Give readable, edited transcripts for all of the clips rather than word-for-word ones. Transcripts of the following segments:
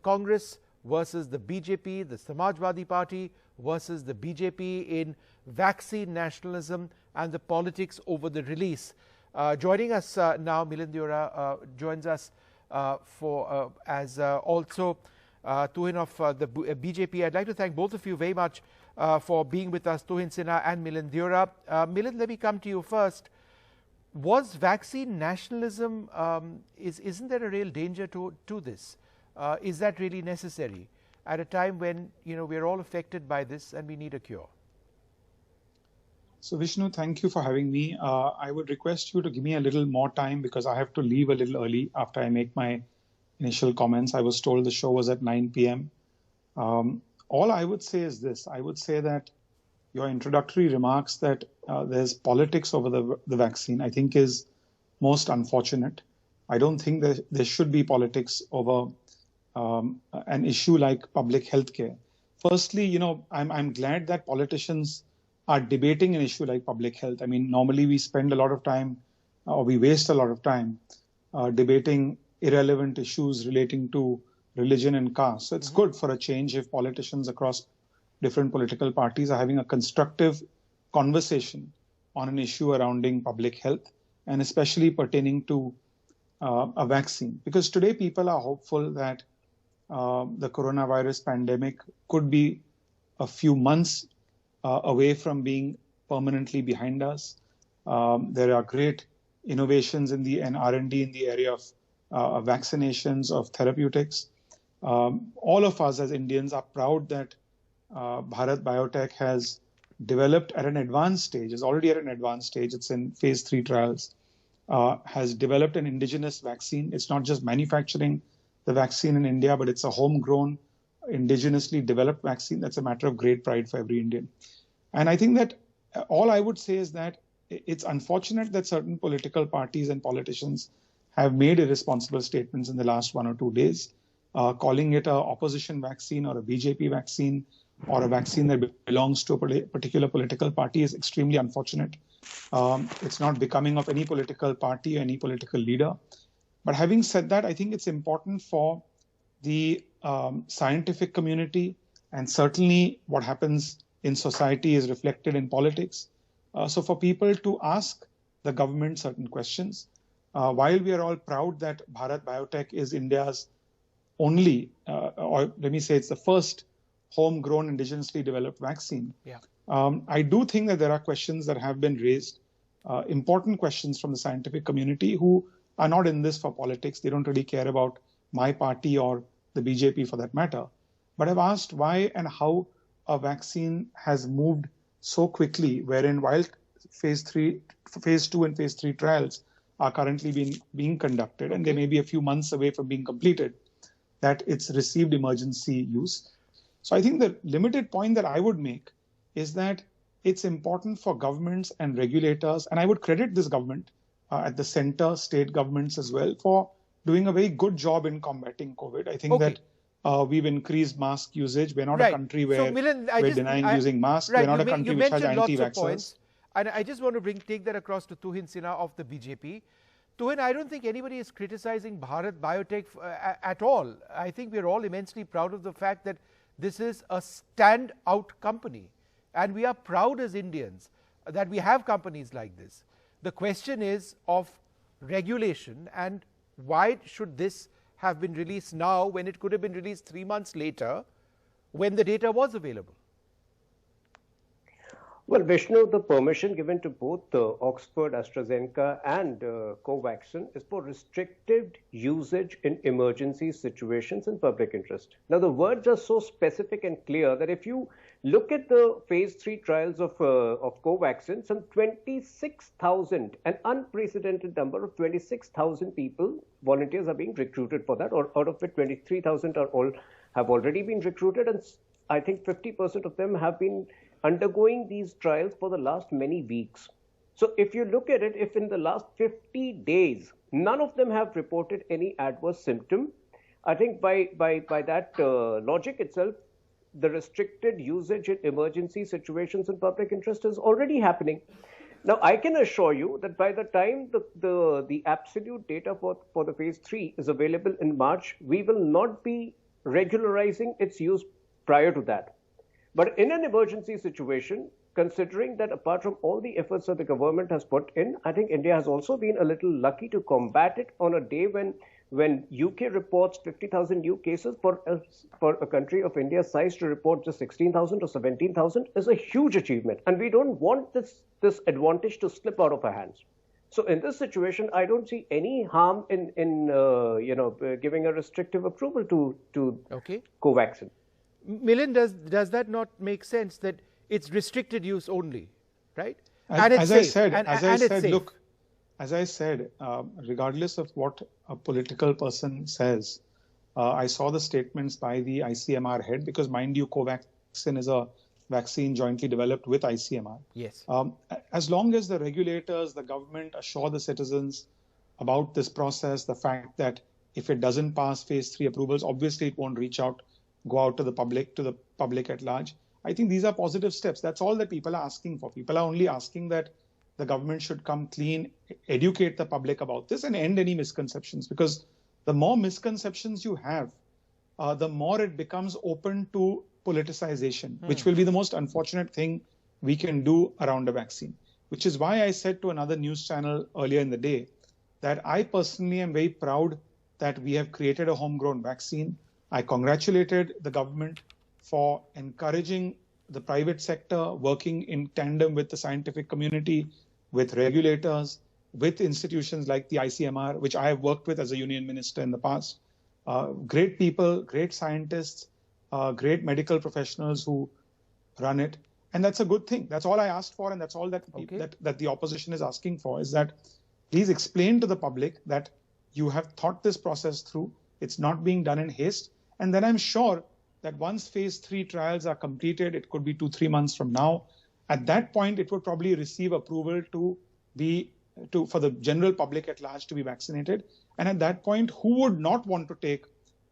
Congress versus the BJP, the Samajwadi Party versus the BJP in vaccine nationalism and the politics over the release. Joining us now, Milind Deora joins us as also Tuhin of the BJP. I'd like to thank both of you very much for being with us, Tuhin Sinha and Milind Deora. Milind, let me come to you first. Was vaccine nationalism, isn't there a real danger to this? Is that really necessary at a time when we're all affected by this and we need a cure? So Vishnu, thank you for having me. I would request you to give me a little more time because I have to leave a little early after I make my initial comments. I was told the show was at 9 p.m. All I would say is this. I would say that your introductory remarks that there's politics over the vaccine, I think is most unfortunate. I don't think that there should be politics over an issue like public health care. Firstly, I'm glad that politicians are debating an issue like public health. I mean, normally we spend a lot of time or we waste a lot of time debating irrelevant issues relating to religion and caste. So it's good for a change if politicians across different political parties are having a constructive conversation on an issue surrounding public health and especially pertaining to a vaccine. Because today people are hopeful that the coronavirus pandemic could be a few months away from being permanently behind us. There are great innovations and R&D in the area of vaccinations, of therapeutics. All of us as Indians are proud that Bharat Biotech has developed at an advanced stage, is already at an advanced stage, it's in phase 3 trials, has developed an indigenous vaccine. It's not just manufacturing the vaccine in India, but it's a homegrown, indigenously developed vaccine. That's a matter of great pride for every Indian. And I think that all I would say is that it's unfortunate that certain political parties and politicians have made irresponsible statements in the last 1 or 2 days, calling it an opposition vaccine or a BJP vaccine or a vaccine that belongs to a particular political party is extremely unfortunate. It's not becoming of any political party or any political leader. But having said that, I think it's important for the scientific community, and certainly what happens in society is reflected in politics. So for people to ask the government certain questions, while we are all proud that Bharat Biotech is India's only, or let me say it's the first homegrown indigenously developed vaccine. Yeah. I do think that there are questions that have been raised, important questions from the scientific community who are not in this for politics. They don't really care about my party or the BJP for that matter. But I've asked why and how a vaccine has moved so quickly, wherein while phase 2 and phase 3 trials are currently being conducted, and they may be a few months away from being completed, that it's received emergency use. So I think the limited point that I would make is that it's important for governments and regulators, and I would credit this government at the center, state governments as well, for doing a very good job in combating COVID. I think that we've increased mask usage. We're not a country where we're denying using masks. We're not a country which has anti-vaxxers. And I just want to take that across to Tuhin Sinha of the BJP. Tuhin, I don't think anybody is criticizing Bharat Biotech at all. I think we're all immensely proud of the fact that this is a standout company. And we are proud as Indians that we have companies like this. The question is of regulation, and why should this have been released now when it could have been released 3 months later when the data was available? Well, Vishnu, the permission given to both Oxford, AstraZeneca and Covaxin is for restricted usage in emergency situations in public interest. Now, the words are so specific and clear that if you look at the phase 3 trials of Covaxin, some 26,000, an unprecedented number of 26,000 people, volunteers are being recruited for that, or out of it 23,000 have already been recruited, and I think 50% of them have been undergoing these trials for the last many weeks. So if you look at it, if in the last 50 days, none of them have reported any adverse symptom, I think by that logic itself, the restricted usage in emergency situations in public interest is already happening. Now, I can assure you that by the time the absolute data for the phase 3 is available in March, we will not be regularizing its use prior to that. But in an emergency situation, considering that apart from all the efforts that the government has put in, I think India has also been a little lucky to combat it on a day when UK reports 50,000 new cases. For a country of India's size to report just 16,000 or 17,000 is a huge achievement. And we don't want this advantage to slip out of our hands. So in this situation, I don't see any harm in giving a restrictive approval to Covaxin. Milind, does that not make sense that it's restricted use only, right? As I said, regardless of what a political person says, I saw the statements by the ICMR head, because mind you, Covaxin is a vaccine jointly developed with ICMR. Yes. As long as the regulators, the government assure the citizens about this process, the fact that if it doesn't pass phase 3 approvals, obviously it won't go out to the public at large. I think these are positive steps. That's all that people are asking for. People are only asking that the government should come clean, educate the public about this, and end any misconceptions. Because the more misconceptions you have, the more it becomes open to politicization, which will be the most unfortunate thing we can do around a vaccine. Which is why I said to another news channel earlier in the day that I personally am very proud that we have created a homegrown vaccine. I congratulated the government for encouraging the private sector, working in tandem with the scientific community, with regulators, with institutions like the ICMR, which I have worked with as a union minister in the past. Great people, great scientists, great medical professionals who run it. And that's a good thing. That's all I asked for, and that's all that the opposition is asking for, is that please explain to the public that you have thought this process through. It's not being done in haste. And then I'm sure that once phase 3 trials are completed, it could be 2-3 months from now. At that point, it would probably receive approval for the general public at large to be vaccinated. And at that point, who would not want to take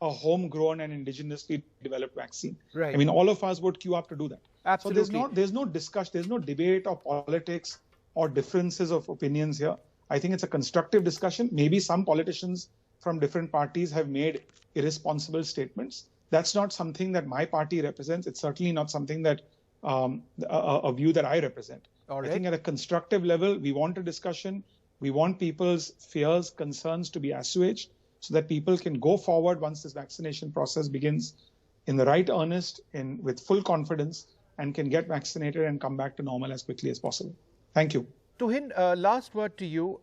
a homegrown and indigenously developed vaccine? Right. I mean, all of us would queue up to do that. Absolutely. So there's no discussion, there's no debate or politics or differences of opinions here. I think it's a constructive discussion. Maybe some politicians from different parties have made irresponsible statements. That's not something that my party represents. It's certainly not something that a view that I represent. All right. I think at a constructive level, we want a discussion. We want people's fears, concerns to be assuaged so that people can go forward once this vaccination process begins in the right earnest, with full confidence, and can get vaccinated and come back to normal as quickly as possible. Thank you. Tuhin, last word to you.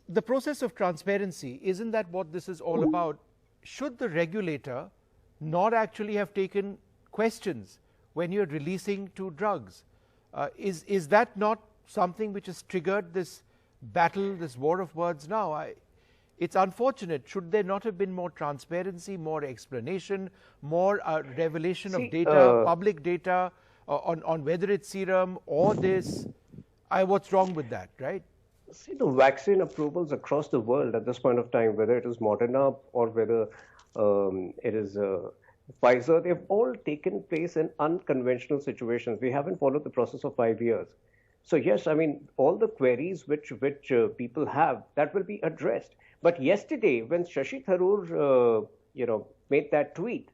The process of transparency, isn't that what this is all about? Should the regulator not actually have taken questions when you're releasing 2 drugs? Is that not something which has triggered this battle, this war of words now? It's unfortunate. Should there not have been more transparency, more explanation, more revelation of data, public data on whether it's serum or this? What's wrong with that, right? See, the vaccine approvals across the world at this point of time, whether it is Moderna or whether it is Pfizer, they've all taken place in unconventional situations. We haven't followed the process of 5 years. So yes, I mean, all the queries which people have, that will be addressed. But yesterday, when Shashi Tharoor, made that tweet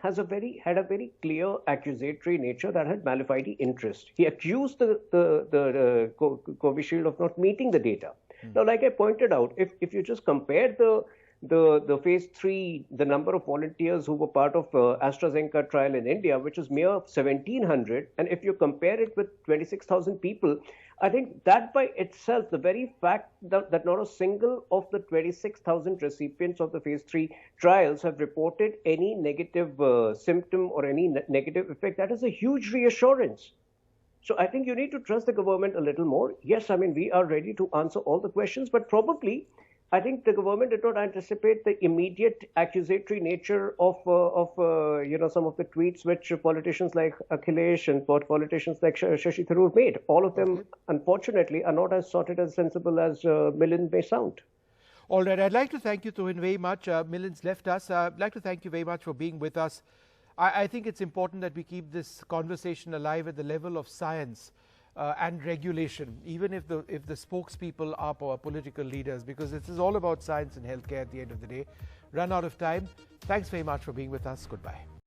had a very clear accusatory nature that had malafide interest. He accused the Covishield of not meeting the data. Now, like I pointed out, if you just compare the phase 3, the number of volunteers who were part of AstraZeneca trial in India, which is mere 1,700, and if you compare it with 26,000 people, I think that by itself, the very fact that not a single of the 26,000 recipients of the phase 3 trials have reported any negative symptom or any negative effect, that is a huge reassurance. So I think you need to trust the government a little more. Yes, I mean, we are ready to answer all the questions, but probably I think the government did not anticipate the immediate accusatory nature of some of the tweets which politicians like Akhilesh and politicians like Shashi Tharoor made. All of them, unfortunately, are not as sorted as sensible as Milind may sound. All right. I'd like to thank you, Tuhin, very much. Milind's left us. I'd like to thank you very much for being with us. I think it's important that we keep this conversation alive at the level of science and regulation, even if the spokespeople are our political leaders, because this is all about science and healthcare at the end of the day. run out of time. Thanks very much for being with us. Goodbye.